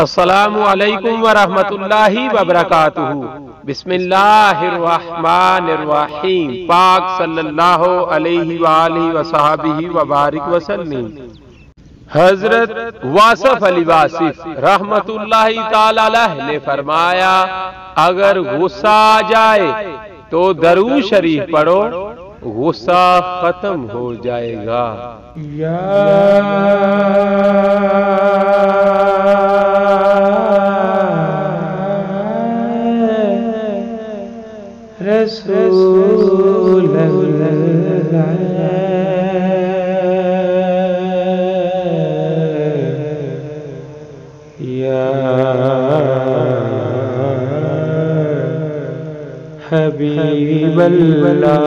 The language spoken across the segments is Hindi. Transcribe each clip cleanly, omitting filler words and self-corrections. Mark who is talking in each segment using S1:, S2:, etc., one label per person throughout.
S1: अस्सलामु अलैकुम व रहमतुल्लाहि व बरकातुहू। बिस्मिल्लाहिर्रहमानिर्रहीम। पाक सल्लल्लाहु अलैहि व आलिहि व सहाबिहि व बारिक वसल्लम। हजरत वासफ अली वासिफ रहमतुल्लाहि ताला अलैह ने फरमाया, अगर गुस्सा आ जाए तो दरूद शरीफ पढ़ो, गुस्सा खत्म हो जाएगा। या रसूल अल्लाह, या हबीब अल्लाह,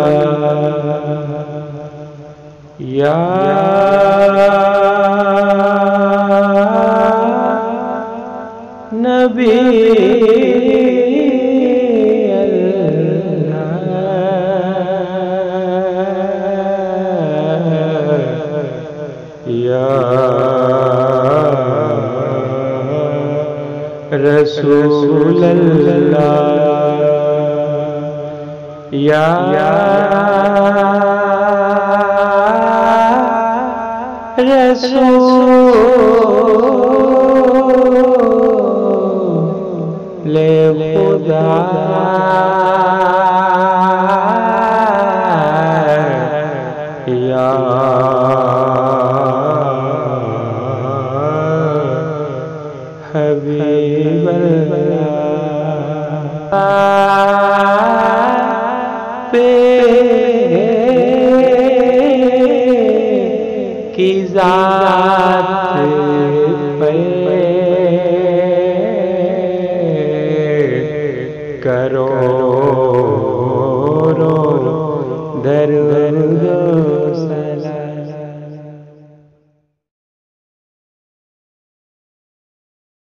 S1: या नबी रसूल अल्लाह, या रसूल खुदा, या हबीब अल्लाह, पे की ज़ात पे करो दर्द